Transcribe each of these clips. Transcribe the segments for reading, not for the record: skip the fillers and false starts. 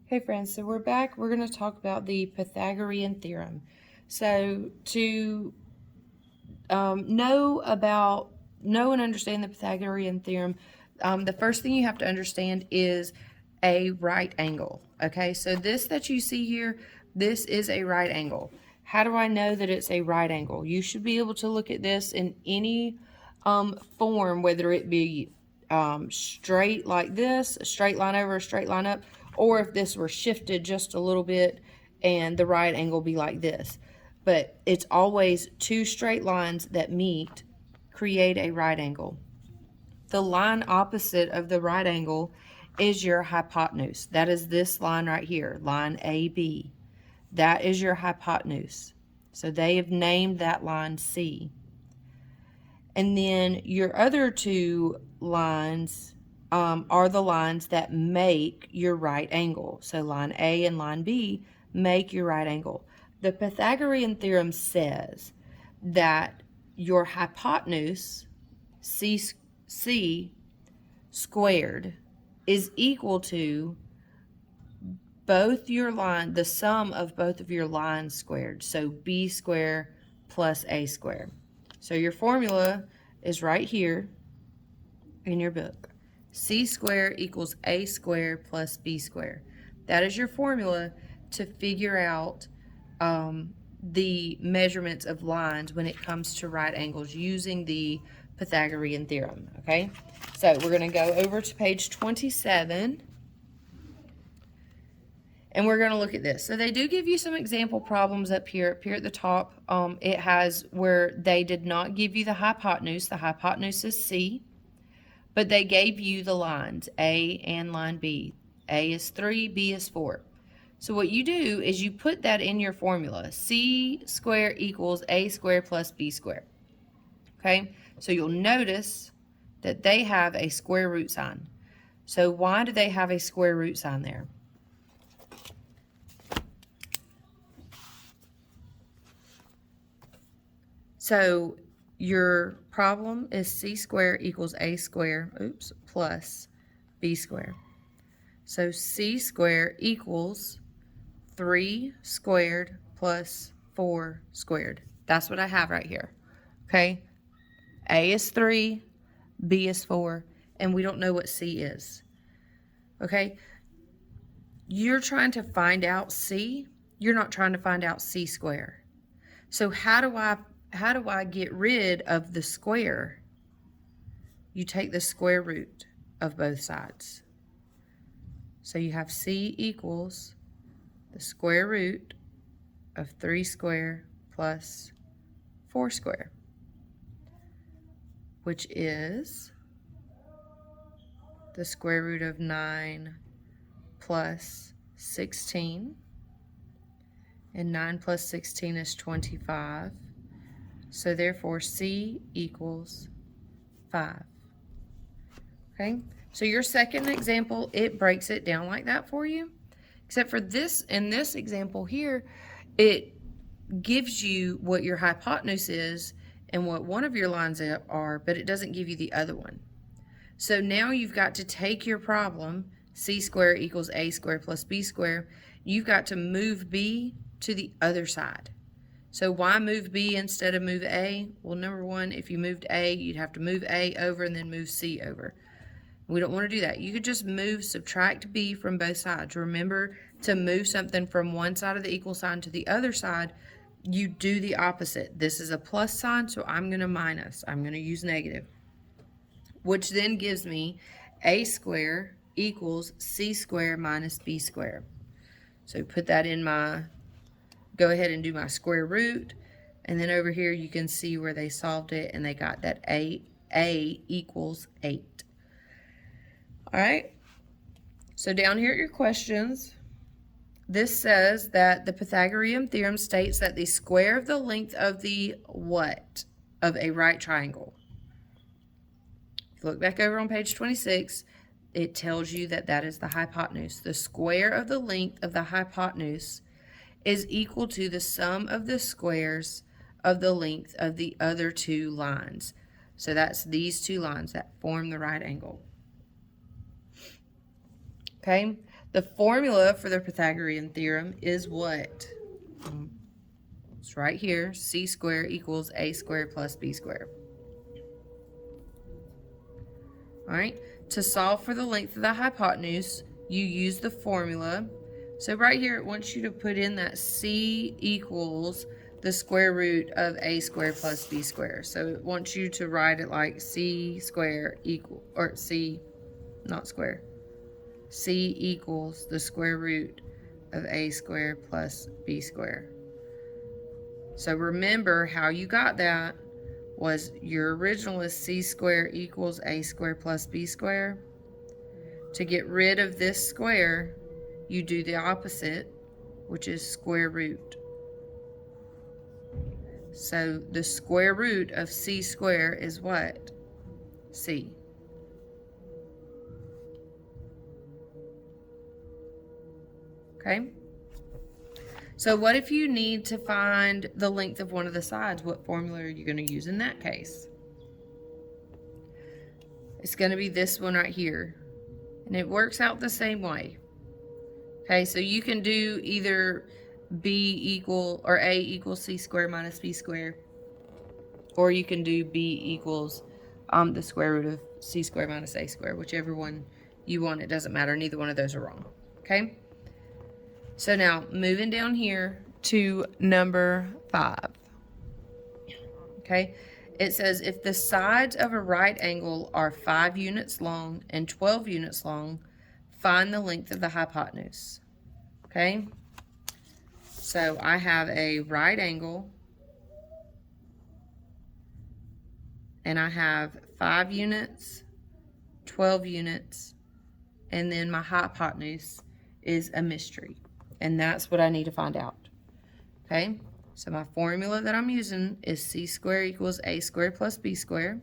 Hey friends, so we're back. We're going to talk about the Pythagorean theorem. So to know and understand the Pythagorean theorem, the first thing you have to understand is a right angle. Okay, so this that you see here, this is a right angle. How do I know that it's a right angle? You should be able to look at this in any form, whether it be straight like this, a straight line over, a straight line up, or if this were shifted just a little bit and the right angle be like this. But it's always two straight lines that meet, create a right angle. The line opposite of the right angle is your hypotenuse. That is this line right here, line AB. That is your hypotenuse. So they have named that line C. And then your other two lines are the lines that make your right angle. So line A and line B make your right angle. The Pythagorean theorem says that your hypotenuse, C squared, is equal to both your line, the sum of both of your lines squared. So B squared plus A squared. So your formula is right here in your book. C squared equals A squared plus B squared. That is your formula to figure out the measurements of lines when it comes to right angles using the Pythagorean theorem, okay? So we're going to go over to page 27. And we're going to look at this. So they do give you some example problems up here at the top. It has where they did not give you the hypotenuse. The hypotenuse is C. But they gave you the lines, A and line B. A is 3, B is 4. So what you do is you put that in your formula. C squared equals A squared plus B squared. Okay? So you'll notice that they have a square root sign. So why do they have a square root sign there? So your problem is C squared equals A squared, plus B squared. So C squared equals 3 squared plus 4 squared. That's what I have right here, okay? A is 3, B is 4, and we don't know what C is, okay? You're trying to find out C. You're not trying to find out C squared. So how do I get rid of the square? You take the square root of both sides. So you have C equals the square root of 3 squared plus 4 squared, which is the square root of 9 plus 16. And 9 plus 16 is 25. So therefore, C equals 5. Okay, so your second example, it breaks it down like that for you. Except for this, in this example here, it gives you what your hypotenuse is and what one of your lines are, but it doesn't give you the other one. So now you've got to take your problem, C squared equals A squared plus B squared. You've got to move B to the other side. So why move B instead of move A? Well, number one, if you moved A, you'd have to move A over and then move C over. We don't want to do that. You could just subtract B from both sides. Remember, to move something from one side of the equal sign to the other side, you do the opposite. This is a plus sign, so I'm going to minus. I'm going to use negative, which then gives me A squared equals C squared minus B squared. So put that in go ahead and do my square root, and then over here you can see where they solved it and they got that A equals 8. All right, so down here at your questions, this says that the Pythagorean theorem states that the square of the length of the what? Of a right triangle. If you look back over on page 26, it tells you that that is the hypotenuse. The square of the length of the hypotenuse is equal to the sum of the squares of the length of the other two lines. So that's these two lines that form the right angle. Okay, The formula for the Pythagorean theorem is what? It's right here. C squared equals A squared plus B squared. All right. To solve for the length of the hypotenuse, you use the formula. So right here, it wants you to put in that C equals the square root of A squared plus B squared. So it wants you to write it like C squared equal, or C, not square. C equals the square root of A squared plus B squared. So remember how you got that was your original is C squared equals A squared plus B squared. To get rid of this square, you do the opposite, which is square root. So the square root of C squared is what? C. Okay? So what if you need to find the length of one of the sides? What formula are you going to use in that case? It's going to be this one right here. And it works out the same way. Okay, so you can do either B equal or A equals C squared minus B squared. Or you can do B equals the square root of C squared minus A squared. Whichever one you want, it doesn't matter. Neither one of those are wrong. Okay? So now, moving down here to number 5. Okay? It says, if the sides of a right angle are 5 units long and 12 units long, find the length of the hypotenuse. Okay? So I have a right angle, and I have 5 units, 12 units, and then my hypotenuse is a mystery. And that's what I need to find out. Okay? So my formula that I'm using is C squared equals A squared plus B squared.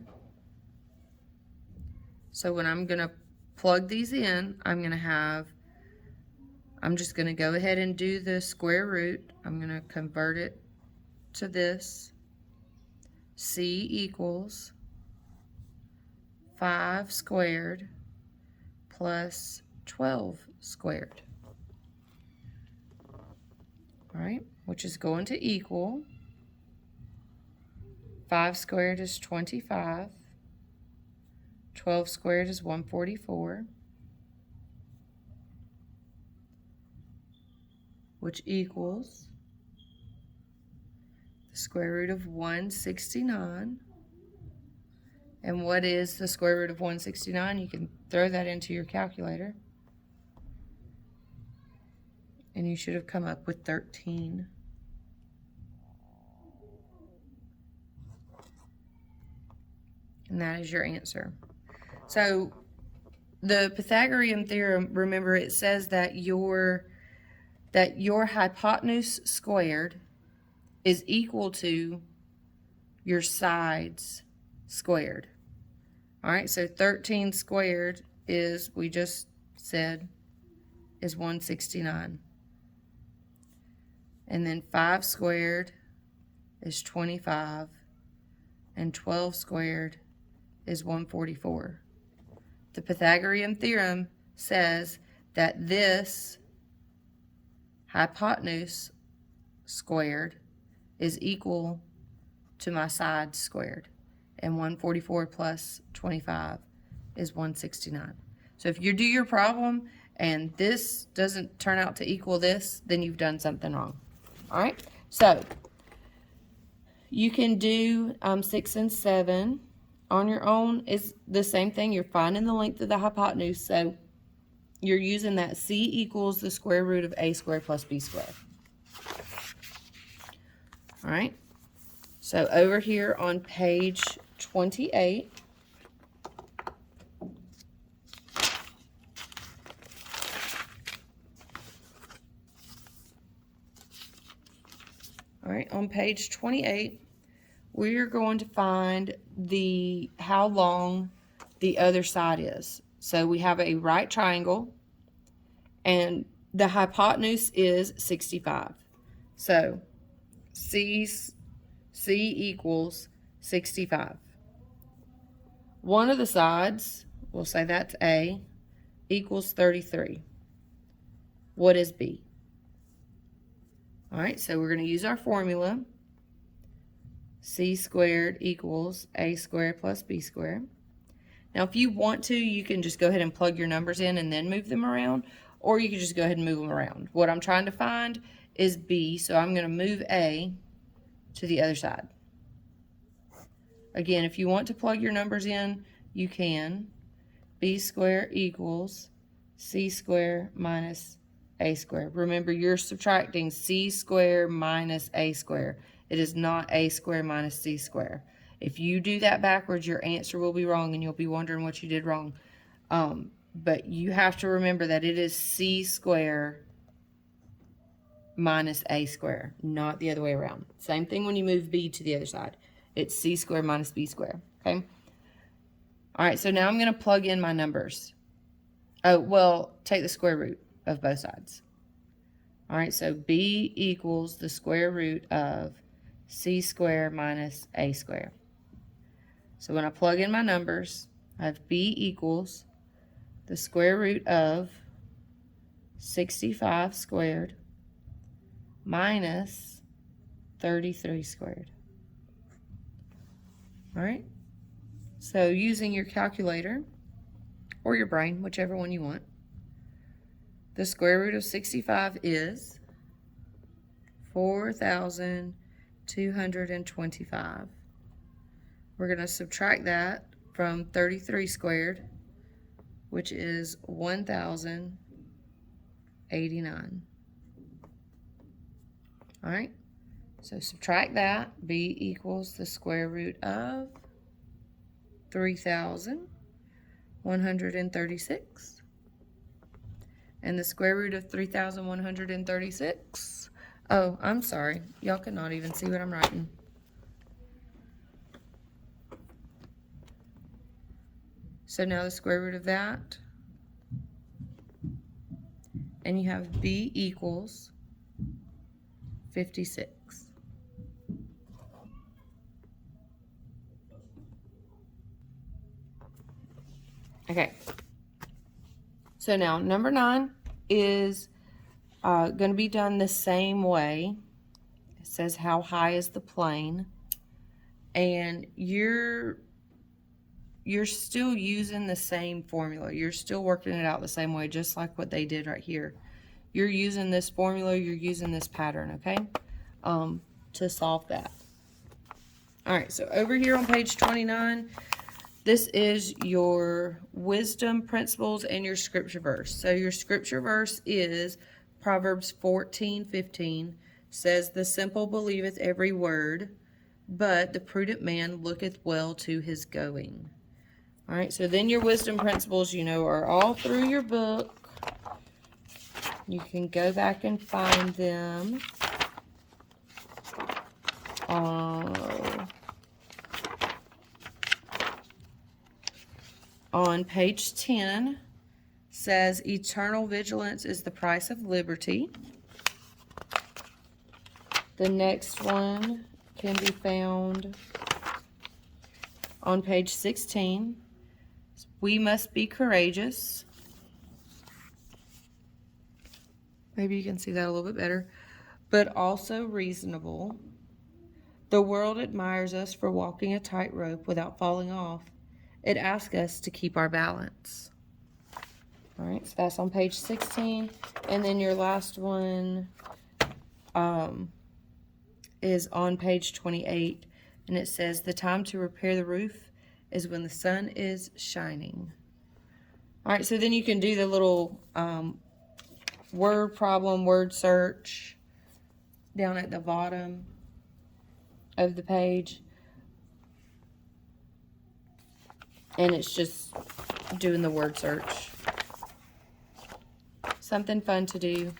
So when I'm going to plug these in, I'm just going to go ahead and do the square root. I'm going to convert it to this. C equals 5 squared plus 12 squared. All right, which is going to equal 5 squared is 25, 12 squared is 144, which equals the square root of 169. And what is the square root of 169? You can throw that into your calculator. And you should have come up with 13. And that is your answer. So the Pythagorean theorem, remember, it says that your hypotenuse squared is equal to your sides squared. All right, so 13 squared is, we just said, is 169. And then 5 squared is 25. And 12 squared is 144. The Pythagorean theorem says that this hypotenuse squared is equal to my sides squared. And 144 plus 25 is 169. So if you do your problem and this doesn't turn out to equal this, then you've done something wrong. All right, so you can do 6 and 7 on your own. Is the same thing. You're finding the length of the hypotenuse, so you're using that C equals the square root of A squared plus B squared. All right, so over here on page 28, all right, on page 28, we're going to find how long the other side is. So we have a right triangle, and the hypotenuse is 65. So C equals 65. One of the sides, we'll say that's A, equals 33. What is b? All right, so we're going to use our formula. C squared equals a squared plus b squared. Now, if you want to, you can just go ahead and plug your numbers in and then move them around, or you can just go ahead and move them around. What I'm trying to find is b, so I'm going to move a to the other side. Again, if you want to plug your numbers in, you can. B squared equals c squared minus a squared. Remember, you're subtracting c squared minus a squared. It is not a squared minus c squared. If you do that backwards, your answer will be wrong and you'll be wondering what you did wrong. But you have to remember that it is c squared minus a squared, not the other way around. Same thing when you move b to the other side. It's c squared minus b squared, okay? All right, so now I'm going to plug in my numbers. Oh, well, take the square root of both sides. All right, so b equals the square root of c squared minus a squared. So when I plug in my numbers, I have b equals the square root of 65 squared minus 33 squared. All right, so using your calculator or your brain, whichever one you want, the square root of 65 is 4,225. We're going to subtract that from 33 squared, which is 1,089. All right, so subtract that. B equals the square root of 3,136. And the square root of 3,136. Oh, I'm sorry. Y'all cannot even see what I'm writing. So now the square root of that. And you have b equals 56. Okay. So now number 9 is going to be done the same way. It says how high is the plane, and you're still using the same formula. You're still working it out the same way, just like what they did right here. You're using this formula, you're using this pattern, okay, to solve that. All right, so over here on page 29, this is your wisdom principles and your scripture verse. So your scripture verse is Proverbs 14:15, says, "The simple believeth every word, but the prudent man looketh well to his going." All right, so then your wisdom principles, you know, are all through your book. You can go back and find them. On page 10, says, "Eternal vigilance is the price of liberty." The next one can be found on page 16. "We must be courageous." Maybe you can see that a little bit better. "But also reasonable. The world admires us for walking a tightrope without falling off. It asks us to keep our balance." All right, so that's on page 16. And then your last one is on page 28. And it says, "The time to repair the roof is when the sun is shining." All right, so then you can do the little word problem, word search down at the bottom of the page. And it's just doing the word search. Something fun to do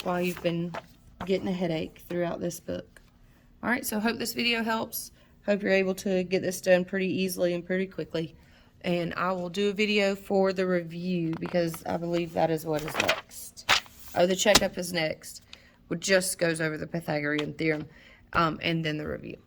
while you've been getting a headache throughout this book. All right, so hope this video helps. Hope you're able to get this done pretty easily and pretty quickly. And I will do a video for the review because I believe that is what is next. Oh, the checkup is next, which just goes over the Pythagorean theorem, and then the review.